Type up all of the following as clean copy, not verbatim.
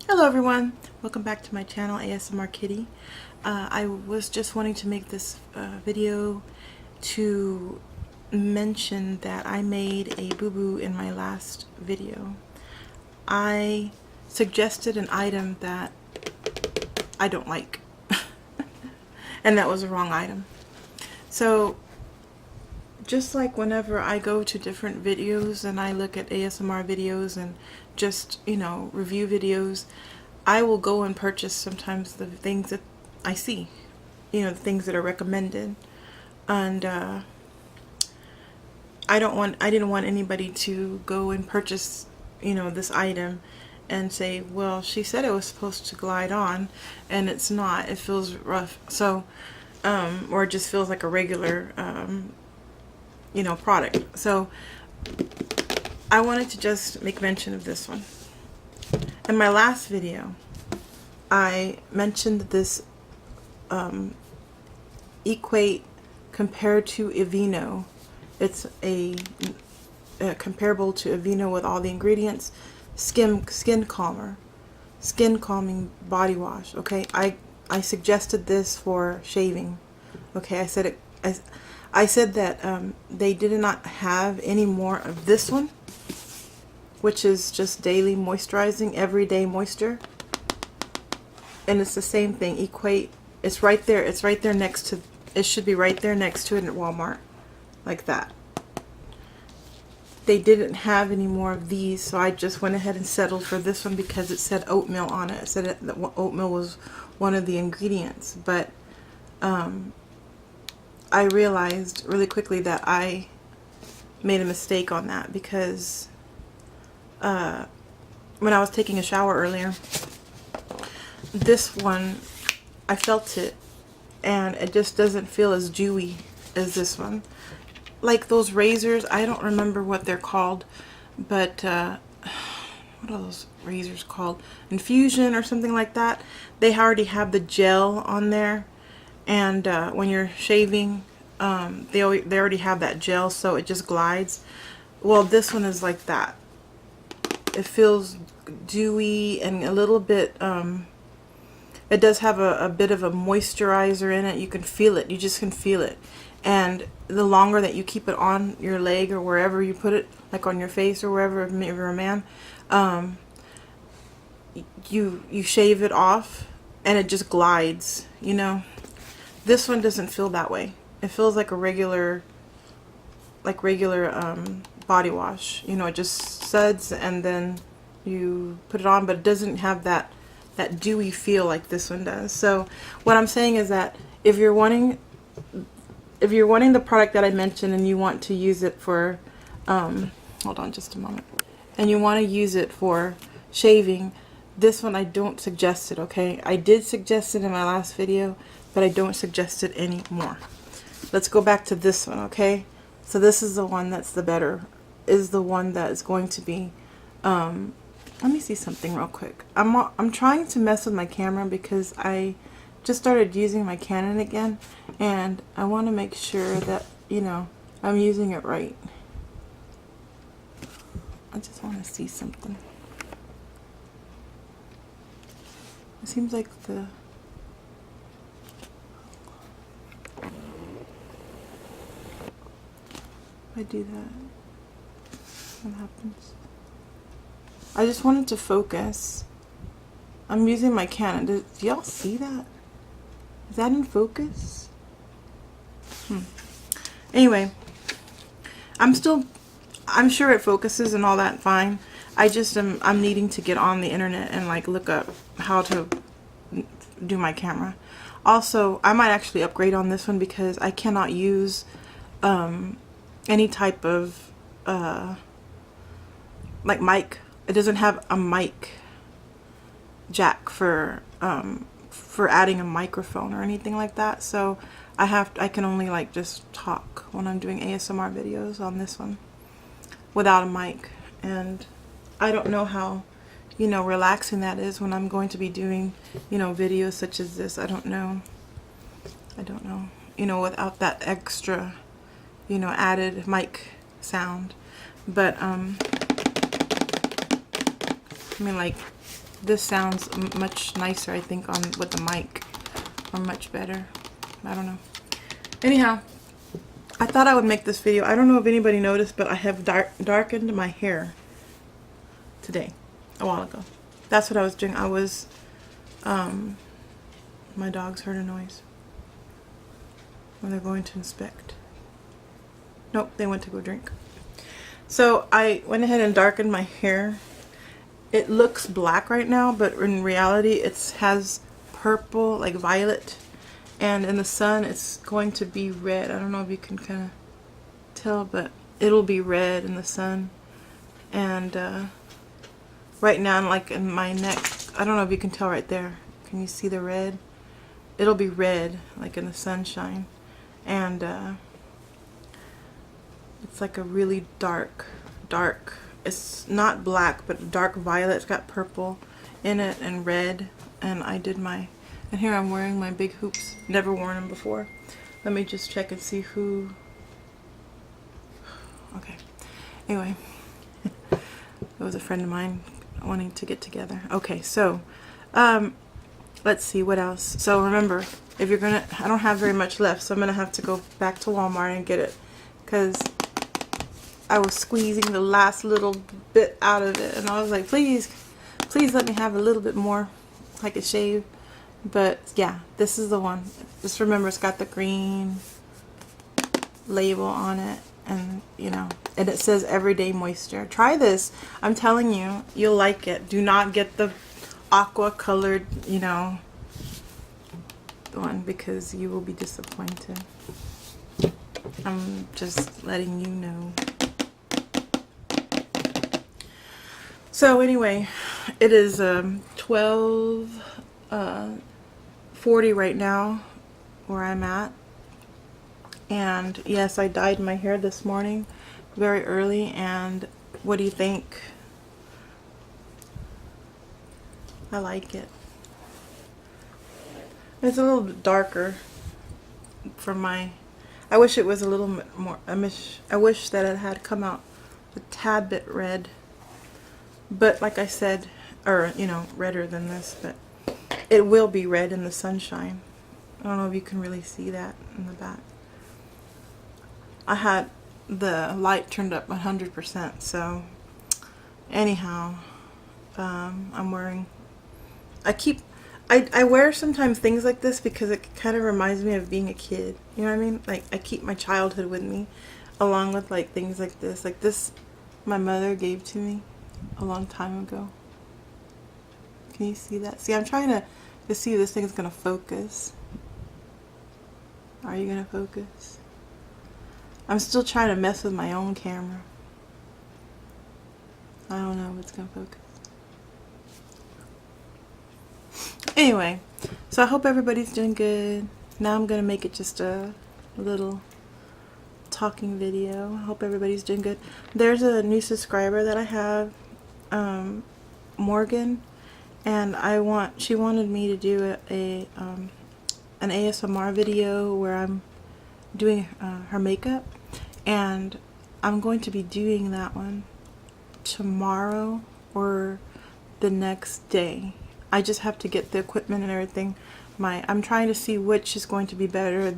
Hello everyone, welcome back to my channel ASMR Kitty. I was just wanting to make this video to mention that I made a boo-boo in my last video. I suggested an item that I don't like and that was the wrong item. So just like whenever I go to different videos and I look at ASMR videos and just, review videos, I will go and purchase sometimes the things that I see, the things that are recommended. And I didn't want anybody to go and purchase, this item and say, well, she said it was supposed to glide on and it's not. It feels rough. So, or it just feels like a regular, product. So I wanted to just make mention of this one. In my last video, I mentioned this Equate compared to Aveeno. It's a comparable to Aveeno with all the ingredients. Skin calming body wash. Okay, I suggested this for shaving. Okay, I said that they did not have any more of this one, which is just daily moisturizing, everyday moisture. And it's the same thing, Equate. It's right there. It's right there next to, it should be right there next to it at Walmart, like that. They didn't have any more of these, so I just went ahead and settled for this one because it said oatmeal on it. It said that oatmeal was one of the ingredients, but I realized really quickly that I made a mistake on that because when I was taking a shower earlier, this one, I felt it and it just doesn't feel as dewy as this one. Like those razors, I don't remember what they're called, but what are those razors called? Infusion or something like that. They already have the gel on there, and when you're shaving, they already have that gel, so it just glides. Well, this one is like that. It feels dewy and a little bit, it does have a bit of a moisturizer in it. You can feel it. You just can feel it. And the longer that you keep it on your leg or wherever you put it, like on your face or wherever, if you're a man, you shave it off and it just glides, This one doesn't feel that way. It feels like a regular body wash. It just suds and then you put it on, but it doesn't have that dewy feel like this one does. So what I'm saying is that if you're wanting the product that I mentioned and you want to use it for hold on just a moment, and you want to use it for shaving, this one I don't suggest it. Okay, I did suggest it in my last video, but I don't suggest it anymore. Let's go back to this one. Okay, so this is the one that's the better, is the one that is going to be let me see something real quick. I'm trying to mess with my camera because I just started using my Canon again, and I want to make sure that I'm using it right. I just want to see something. It seems like if I do that, what happens? I just wanted to focus. I'm using my Canon. Do y'all see that? Is that in focus? Anyway, I'm sure it focuses and all that fine. I'm needing to get on the internet and like look up how to do my camera. Also, I might actually upgrade on this one because I cannot use any type of like mic. It doesn't have a mic jack for adding a microphone or anything like that. So I can only like just talk when I'm doing ASMR videos on this one without a mic. And I don't know how, relaxing that is when I'm going to be doing, videos such as this. I don't know, without that extra, added mic sound. But I mean, like, this sounds much nicer, I think, on with the mic, or much better. I don't know. Anyhow, I thought I would make this video. I don't know if anybody noticed, but I have darkened my hair today, a while ago. That's what I was doing. I was, my dogs heard a noise when they're going to inspect. Nope, they went to go drink. So I went ahead and darkened my hair. It looks black right now, but in reality it has purple, like violet, and in the sun it's going to be red. I don't know if you can kind of tell, but it'll be red in the sun. And right now, like in my neck, I don't know if you can tell right there. Can you see the red? It'll be red, like in the sunshine. And it's like a really dark, it's not black, but dark violet. It's got purple in it and red. And I did my, and here I'm wearing my big hoops. Never worn them before. Let me just check and see who. Okay. Anyway, it was a friend of mine wanting to get together. Okay, so let's see what else. So remember, if you're gonna, I don't have very much left, so I'm gonna have to go back to Walmart and get it, because I was squeezing the last little bit out of it, and I was like, please let me have a little bit more, like a shave. But yeah, this is the one. Just remember, it's got the green label on it, and you know, and it says everyday moisture. Try this. I'm telling you, you'll like it. Do not get the aqua colored, you know, one, because you will be disappointed. I'm just letting you know. So anyway, it is 12:40 right now where I'm at. And yes, I dyed my hair this morning very early, and what do you think? I like it. It's a little bit darker for my, I wish it was a little bit more, I wish that it had come out a tad bit red. But like I said, or you know, redder than this, but it will be red in the sunshine. I don't know if you can really see that in the back. I had the light turned up 100%, so anyhow, I'm wearing, I wear sometimes things like this because it kind of reminds me of being a kid, you know what I mean? Like, I keep my childhood with me, along with like things like this. Like this, my mother gave to me a long time ago. Can you see that? See, I'm trying to see if this thing is gonna focus. Are you gonna focus? I'm still trying to mess with my own camera. I don't know if it's gonna focus. Anyway, so I hope everybody's doing good. Now I'm gonna make it just a little talking video. I hope everybody's doing good. There's a new subscriber that I have, Morgan, and she wanted me to do an ASMR video where I'm doing her makeup, and I'm going to be doing that one tomorrow or the next day. I just have to get the equipment and everything. I'm trying to see which is going to be better.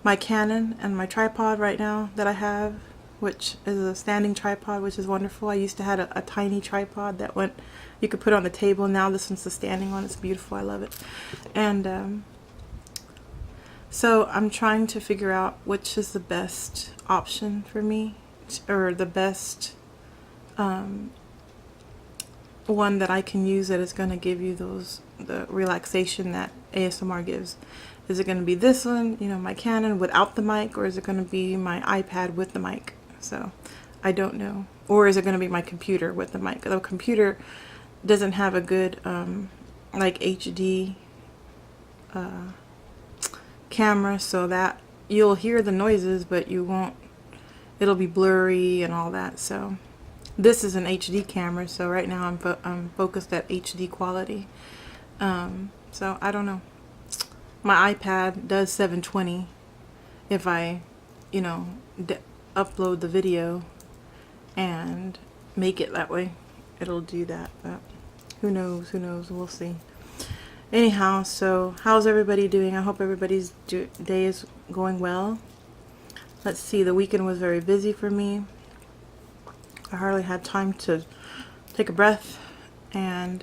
My Canon and my tripod right now that I have, which is a standing tripod, which is wonderful. I used to have a tiny tripod that you could put on the table. Now this one's the standing one. It's beautiful. I love it. And so I'm trying to figure out which is the best option for me, or the best one that I can use that is going to give you the relaxation that ASMR gives. Is it going to be this one, you know, my Canon without the mic, or is it going to be my iPad with the mic? So I don't know. Or is it going to be my computer with the mic? The computer doesn't have a good like HD camera, so that you'll hear the noises, but you won't, it'll be blurry and all that. So this is an HD camera, so right now I'm focused at HD quality. So I don't know. My iPad does 720 if I, you know, upload the video and make it that way. It'll do that, but Who knows? Who knows? We'll see. Anyhow, so how's everybody doing? I hope everybody's day is going well. Let's see, the weekend was very busy for me. I hardly had time to take a breath, and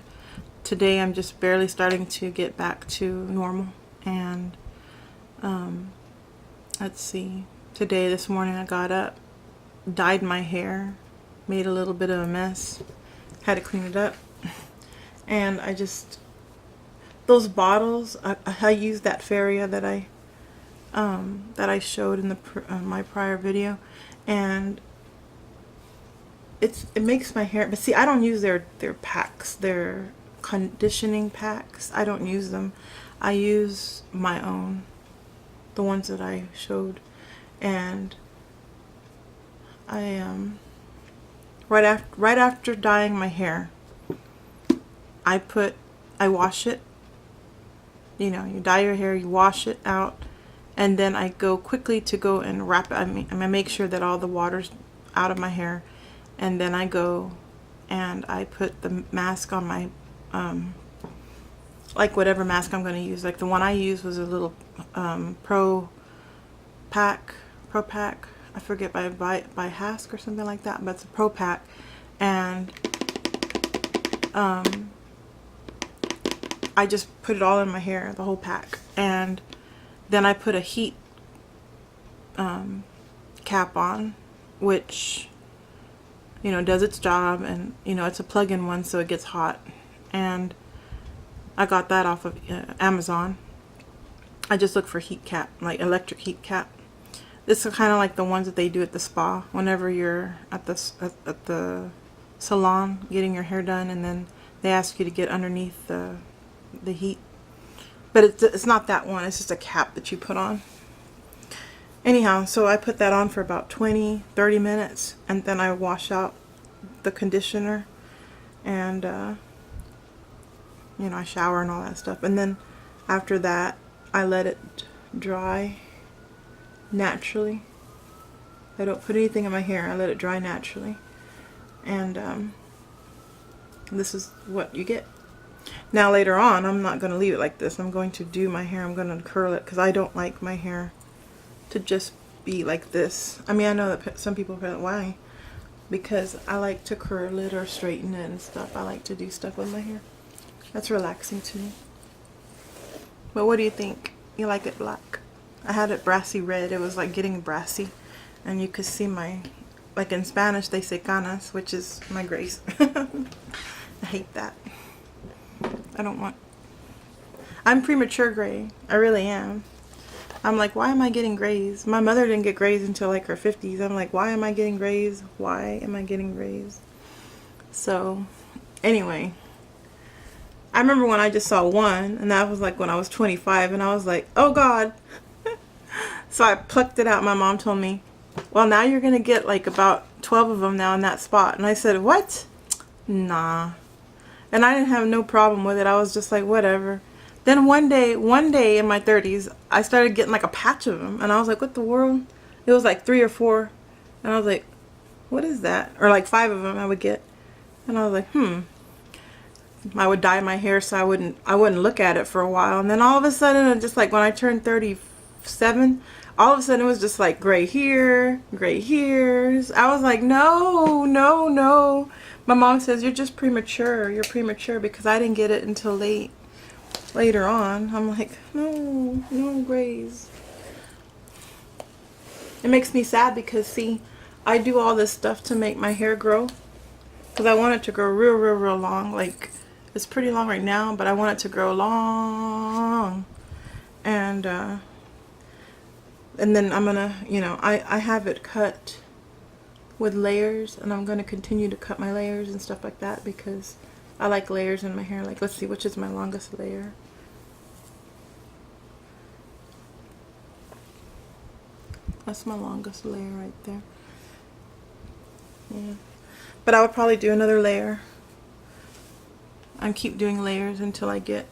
today I'm just barely starting to get back to normal. And let's see, this morning I got up, dyed my hair, made a little bit of a mess, had to clean it up, and I just, those bottles, I used that Feria that I showed in my prior video, and it makes my hair, but see, I don't use their packs, their conditioning packs. I don't use them. I use my own, the ones that I showed. And I right after dyeing my hair, I wash it. You know, you dye your hair, you wash it out, and then I go quickly to go and wrap it. I make sure that all the water's out of my hair, and then I go and I put the mask on my like whatever mask I'm going to use. Like the one I used was a little Pro Pack. I forget, by Hask or something like that, but it's a Pro Pack, and I just put it all in my hair, the whole pack, and then I put a heat cap on, which, you know, does its job, and you know, it's a plug-in one, so it gets hot. And I got that off of Amazon. I just look for heat cap, like electric heat cap. This is kind of like the ones that they do at the spa whenever you're at the salon getting your hair done, and then they ask you to get underneath the heat. But it's not that one, it's just a cap that you put on. Anyhow, so I put that on for about 20-30 minutes, and then I wash out the conditioner, and you know, I shower and all that stuff, and then after that I let it dry naturally. I don't put anything in my hair, I let it dry naturally, and this is what you get. Now later on, I'm not going to leave it like this. I'm going to do my hair, I'm going to curl it, because I don't like my hair to just be like this. I mean, I know that some people are like, why? Because I like to curl it or straighten it and stuff. I like to do stuff with my hair. That's relaxing to me. But what do you think? You like it black? I had it brassy red. It was like getting brassy, and you could see my, like in Spanish they say canas, which is my grays. I hate that. I'm premature gray. I really am. I'm like, why am I getting grays? My mother didn't get grays until like her 50s. I'm like, why am I getting grays? Why am I getting grays? So, anyway, I remember when I just saw one, and that was like when I was 25, and I was like, oh God. So I plucked it out. My mom told me, well, now you're going to get like about 12 of them now in that spot. And I said, what? Nah. And I didn't have no problem with it. I was just like, whatever. Then one day in my 30s, I started getting like a patch of them. And I was like, what the world? It was like 3 or 4. And I was like, what is that? Or like 5 of them I would get. And I was like, I would dye my hair so I wouldn't look at it for a while. And then all of a sudden, it just like when I turned 37, all of a sudden it was just like gray here, gray here. I was like, no, no, no. My mom says, you're just premature. You're premature, because I didn't get it until later on. I'm like, no, no grays. It makes me sad because, see, I do all this stuff to make my hair grow, because I want it to grow real, real, real long. Like, it's pretty long right now, but I want it to grow long. And then I'm gonna, you know, I have it cut with layers, and I'm gonna continue to cut my layers and stuff like that, because I like layers in my hair. Like, let's see, which is my longest layer? That's my longest layer right there. Yeah. But I would probably do another layer and keep doing layers until I get...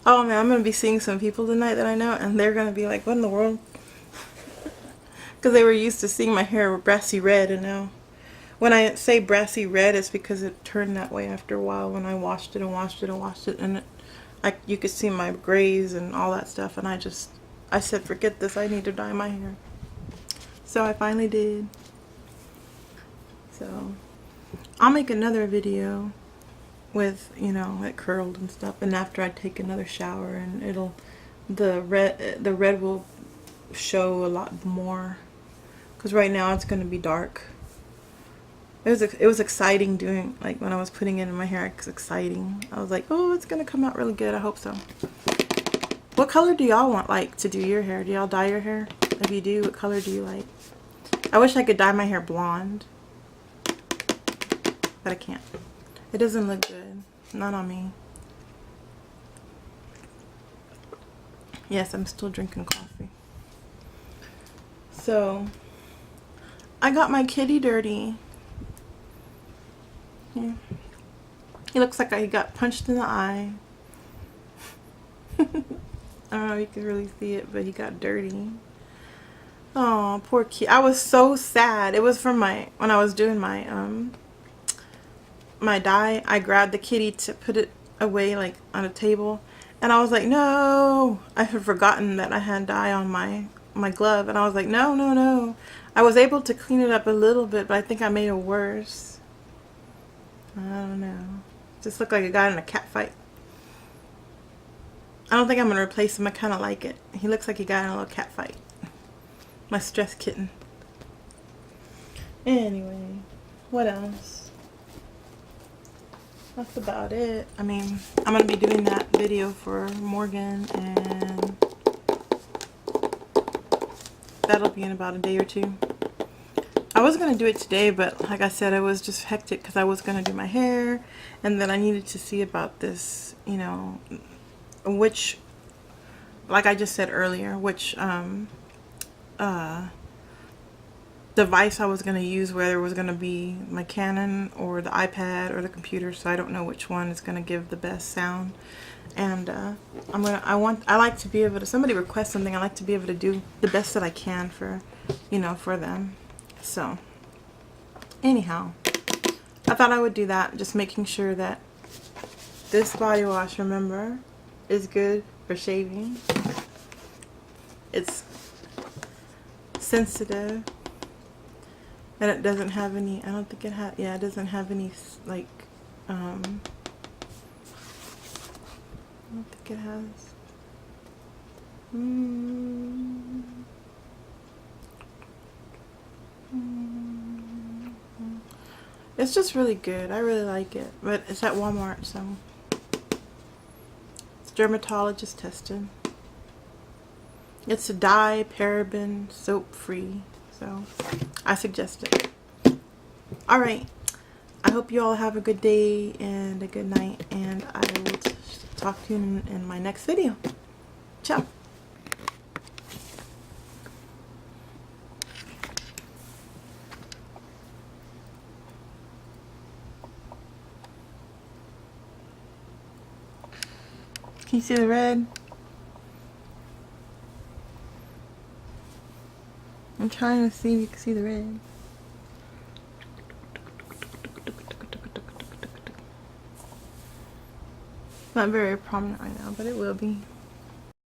Oh man, I'm going to be seeing some people tonight that I know, and they're going to be like, what in the world? Because they were used to seeing my hair brassy red, and now... When I say brassy red, it's because it turned that way after a while when I washed it and washed it and washed it, and you could see my grays and all that stuff, and I said, forget this, I need to dye my hair. So I finally did. So I'll make another video with, you know, it curled and stuff, and after I take another shower, and the red will show a lot more, because right now it's going to be dark. It was exciting doing, like, when I was putting it in my hair. It was exciting. I was like, oh, it's gonna come out really good. I hope so. What color do y'all want, like, to do your hair? Do y'all dye your hair? If you do, what color do you like? I wish I could dye my hair blonde, but I can't. It doesn't look good. Not on me. Yes, I'm still drinking coffee. So I got my kitty dirty. Yeah. He looks like he got punched in the eye. I don't know if you can really see it, but he got dirty. Oh, poor kid. I was so sad. It was from when I was doing my my dye, I grabbed the kitty to put it away, like, on a table, and I was like, no. I had forgotten that I had dye on my glove, and I was like, no, no, no. I was able to clean it up a little bit, but I think I made it worse. I don't know. Just looked like a guy in a cat fight. I don't think I'm going to replace him. I kind of like it. He looks like he got in a little cat fight. My stress kitten. Anyway, what else? That's about it. I mean, I'm going to be doing that video for Morgan, and that'll be in about a day or two. I was going to do it today, but like I said, it was just hectic because I was going to do my hair, and then I needed to see about this, you know, which, like I just said earlier, which device I was going to use, whether it was going to be my Canon or the iPad or the computer, so I don't know which one is going to give the best sound. And I like to be able to, somebody requests something, I like to be able to do the best that I can for, you know, for them. So anyhow, I thought I would do that, just making sure that this body wash, remember, is good for shaving. It's sensitive, and it doesn't have any, I don't think it has, yeah, it doesn't have any, like, I don't think it has, it's just really good. I really like it, but it's at Walmart, so it's dermatologist tested. It's a dye, paraben, soap free, so I suggest it. Alright, I hope you all have a good day and a good night, and I will talk to you in my next video. Ciao. Can you see the red? I'm trying to see if you can see the red. Not very prominent right now, but it will be.